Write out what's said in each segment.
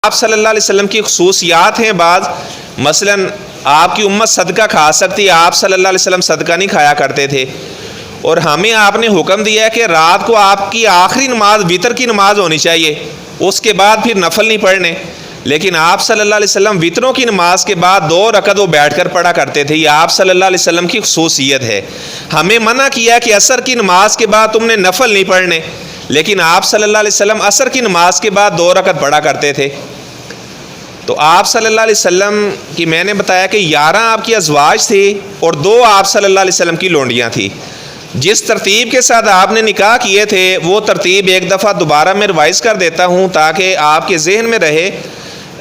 آپ صلی اللہ علیہ وسلم کی خصوصیات ہیں بعض، مثلاً آپ کی امت صدقہ کھا سکتی ہے، آپ صلی اللہ علیہ وسلم صدقہ نہیں کھایا کرتے تھے، اور ہمیں آپ نے حکم دیا ہے کہ رات کو آپ کی آخری نماز وتر کی نماز ہونی چاہیے، اس کے بعد پھر نفل نہیں پڑھنے، لیکن آپ صلی اللہ علیہ وسلم وتروں کی نماز کے بعد 2 رکعت وہ بیٹھ کر پڑھا کرتے تھے۔ یہ آپ صلی اللہ علیہ وسلم کی خصوصیت ہے۔ ہمیں منع کیا کہ عصر کی نماز کے بعد تم نے نفل نہیں پڑھنے، لیکن آپ صلی اللہ علیہ وسلم عصر کی نماز کے بعد 2 رکعت پڑھا کرتے تھے۔ تو آپ صلی اللہ علیہ وسلم کی میں نے بتایا کہ 11 آپ کی ازواج تھی اور 2 آپ صلی اللہ علیہ وسلم کی لونڈیاں تھیں۔ جس ترتیب کے ساتھ آپ نے نکاح کیے تھے وہ ترتیب ایک دفعہ دوبارہ میں ریوائز کر دیتا ہوں تاکہ آپ کے ذہن میں رہے۔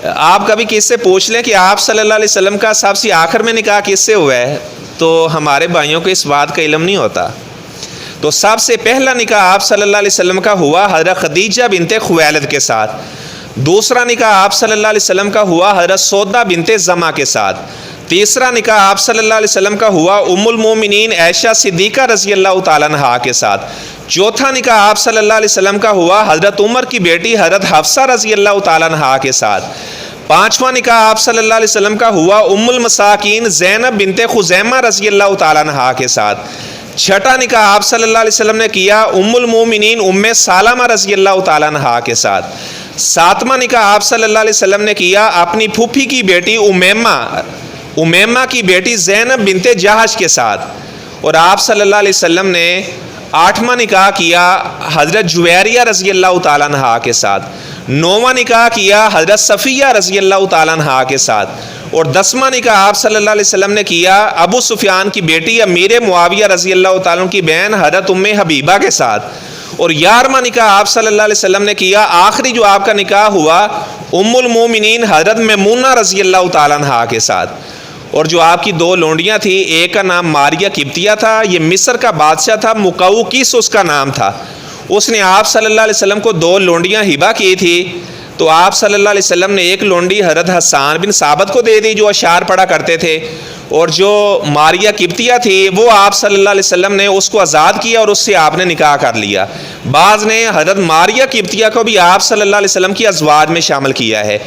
آپ کبھی کس سے پوچھ لیں کہ آپ صلی اللہ علیہ وسلم کا سب سے آخر میں نکاح کس سے ہوا ہے، تو ہمارے بھائیوں کو اس بات کا علم نہیں ہوتا۔ تو سب سے پہلا نکاح آپ صلی اللہ علیہ وسلم کا ہوا حضرت خدیجہ بنت خویلد کے ساتھ، دوسرا نکاح آپ صلی اللہ علیہ وسلم کا ہوا حضرت سودا بنت زمع کے ساتھ، تیسرا نکاح آپ صلی اللہ علیہ وسلم کا ہوا ام المومنین عائشہ صدیقہ رضی اللہ تعالیٰ عنہا کے ساتھ، چوتھا نکاح آپ صلی اللہ علیہ وسلم کا ہوا حضرت عمر کی بیٹی حضرت حفصہ رضی اللہ تعالیٰ عنہا کے ساتھ، پانچواں نکاح آپ صلی اللہ علیہ وسلم کا ہوا ام المساکین زینب بنت خزیمہ رضی اللہ تعالیٰ عنہا کے ساتھ، چھٹا نکاح آپ صلی اللہ علیہ وسلم نے کیا ام المومنین ام سلمہ رضی اللہ تعالیٰ عنہا کے ساتھ، ساتواں نکاح آپ صلی اللہ علیہ وسلم نے کیا اپنی پھوپھی کی بیٹی امیمہ کی بیٹی زینب بنت جہش کے ساتھ، اور آپ صلی اللہ علیہ وسلم نے 8واں نکاح کیا حضرت جویریہ رضی اللہ تعالیٰ عنہا کے ساتھ، 9واں نکاح کیا حضرت صفیہ رضی اللہ تعالیٰ عنہا کے ساتھ، اور 10واں نکاح آپ صلی اللہ علیہ وسلم نے کیا ابو سفیان کی بیٹی امیر معاویہ رضی اللہ تعالیٰ عنہ کی بہن حضرت ام حبیبہ کے ساتھ، اور 11واں نکاح آپ صلی اللہ علیہ وسلم نے کیا آخری جو آپ کا نکاح ہوا ام المومنین حضرت میمونہ رضی اللہ تعالیٰ عنہا کے ساتھ۔ اور جو آپ کی 2 لونڈیاں تھیں، ایک کا نام ماریہ قبطیہ تھا، یہ مصر کا بادشاہ تھا، مقوقس اس کا نام تھا، اس نے آپ صلی اللہ علیہ وسلم کو 2 لونڈیاں ہبہ کی تھی، تو آپ صلی اللہ علیہ وسلم نے ایک لونڈی حضرت حسان بن ثابت کو دے دی جو اشعار پڑھا کرتے تھے، اور جو ماریہ قبطیہ تھی وہ آپ صلی اللہ علیہ وسلم نے اس کو آزاد کیا اور اس سے آپ نے نکاح کر لیا۔ بعض نے حضرت ماریہ قبطیہ کو بھی آپ صلی اللہ علیہ وسلم کی ازواج میں شامل کیا ہے۔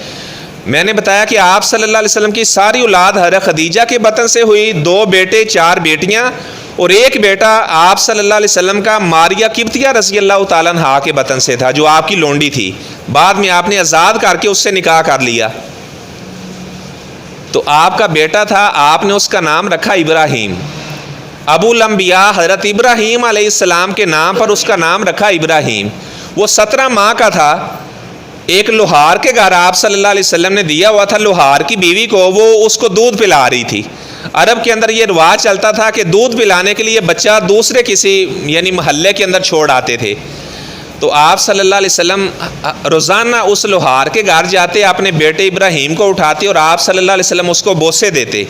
میں نے بتایا کہ آپ صلی اللہ علیہ وسلم کی ساری اولاد حضرت خدیجہ کے بطن سے ہوئی، 2 بیٹے 4 بیٹیاں، اور ایک بیٹا آپ صلی اللہ علیہ وسلم کا ماریہ قبطیہ رضی اللہ تعالیٰ عنہا کے بطن سے تھا جو آپ کی لونڈی تھی، بعد میں آپ نے آزاد کر کے اس سے نکاح کر لیا۔ تو آپ کا بیٹا تھا، آپ نے اس کا نام رکھا ابراہیم، ابو الانبیاء حضرت ابراہیم علیہ السلام کے نام پر اس کا نام رکھا ابراہیم۔ وہ 17 ماہ کا تھا، ایک لوہار کے گھر آپ صلی اللہ علیہ وسلم نے دیا ہوا تھا لوہار کی بیوی کو، وہ اس کو دودھ پلا رہی تھی۔ عرب کے اندر یہ رواج چلتا تھا کہ دودھ پلانے کے لیے بچہ دوسرے کسی یعنی محلے کے اندر چھوڑ آتے تھے، تو آپ صلی اللہ علیہ وسلم روزانہ اس لوہار کے گھر جاتے، اپنے بیٹے ابراہیم کو اٹھاتے اور آپ صلی اللہ علیہ وسلم اس کو بوسے دیتے۔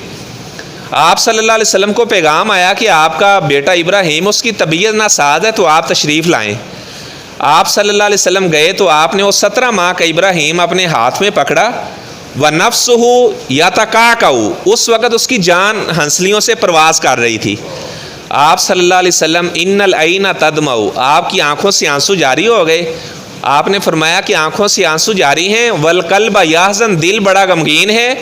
آپ صلی اللہ علیہ وسلم کو پیغام آیا کہ آپ کا بیٹا ابراہیم اس کی طبیعت ناساز ہے تو آپ تشریف لائیں۔ آپ صلی اللہ علیہ وسلم گئے تو آپ نے وہ 17 ماہ کا ابراہیم اپنے ہاتھ میں پکڑا، وَنَفْسُهُ يَتَقَاقَعُ، اس وقت اس کی جان ہنسلیوں سے پرواز کر رہی تھی۔ آپ صلی اللہ علیہ وسلم اِنَّ الْعَيْنَ تَدْمَعُ، آپ کی آنکھوں سے آنسو جاری ہو گئے۔ آپ نے فرمایا کہ آنکھوں سے آنسو جاری ہیں، وَالْقَلْبَ يَحْزَنُ، دل بڑا غمگین ہے،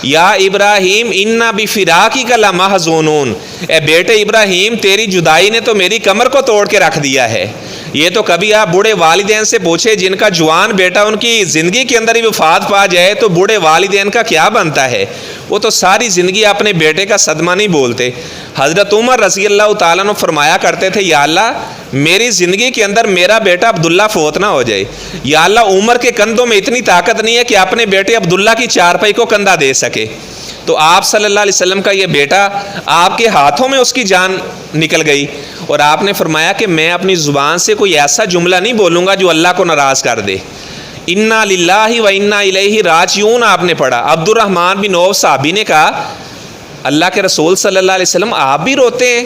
یا ابراہیم اِنَّا بِفِرَاقِكَ لَمَحْزُونُونَ، اے بیٹے ابراہیم تیری جدائی نے تو میری کمر کو توڑ کے رکھ دیا ہے۔ یہ تو کبھی آپ بوڑھے والدین سے پوچھے جن کا جوان بیٹا ان کی زندگی کے اندر ہی وفات پا جائے تو بوڑھے والدین کا کیا بنتا ہے، وہ تو ساری زندگی اپنے بیٹے کا صدمہ نہیں بولتے۔ حضرت عمر رضی اللہ تعالیٰ عنہ فرمایا کرتے تھے، یا اللہ میری زندگی کے اندر میرا بیٹا عبداللہ فوت نہ ہو جائے، یا اللہ عمر کے کندھوں میں اتنی طاقت نہیں ہے کہ اپنے بیٹے عبداللہ کی چارپائی کو کندھا دے سکے۔ تو آپ صلی اللہ علیہ وسلم کا یہ بیٹا آپ کے ہاتھوں میں اس کی جان نکل گئی، اور آپ نے فرمایا کہ میں اپنی زبان سے کوئی ایسا جملہ نہیں بولوں گا جو اللہ کو ناراض کر دے۔ انا للہ و انا الیہ راجعون آپ نے پڑھا۔ عبد الرحمن بن عوف صحابی نے کہا اللہ کے رسول صلی اللہ علیہ وسلم آپ بھی روتے ہیں؟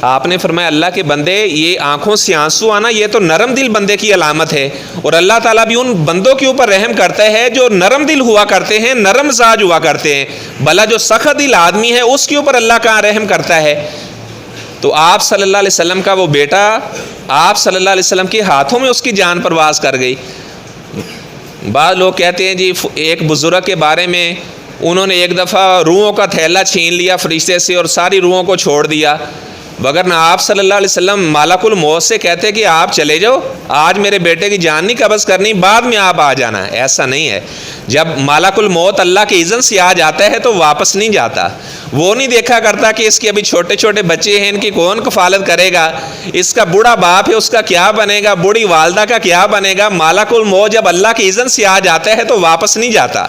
آپ نے فرمایا اللہ کے بندے یہ آنکھوں سے آنسو آنا یہ تو نرم دل بندے کی علامت ہے، اور اللہ تعالیٰ بھی ان بندوں کے اوپر رحم کرتا ہے جو نرم دل ہوا کرتے ہیں، نرم مزاج ہوا کرتے ہیں، بھلا جو سخت دل آدمی ہے اس کے اوپر اللہ کہاں رحم کرتا ہے۔ تو آپ صلی اللہ علیہ وسلم کا وہ بیٹا آپ صلی اللہ علیہ وسلم کے ہاتھوں میں اس کی جان پرواز کر گئی۔ بعض لوگ کہتے ہیں جی ایک بزرگ کے بارے میں انہوں نے ایک دفعہ روحوں کا تھیلا چھین لیا فرشتے سے اور ساری روحوں کو چھوڑ دیا، وگرنہ آپ صلی اللہ علیہ وسلم ملک الموت سے کہتے کہ آپ چلے جاؤ، آج میرے بیٹے کی جان نہیں قبض کرنی، بعد میں آپ آ جانا. ایسا نہیں ہے. جب ملک الموت اللہ کے اذن سے آ جاتا ہے تو واپس نہیں جاتا. وہ نہیں دیکھا کرتا کہ اس کے ابھی چھوٹے چھوٹے بچے ہیں، ان کی کون کفالت کرے گا، اس کا بوڑھا باپ ہے اس کا کیا بنے گا، بوڑھی والدہ کا کیا بنے گا. ملک الموت جب اللہ کے اذن سے آ جاتا ہے تو واپس نہیں جاتا.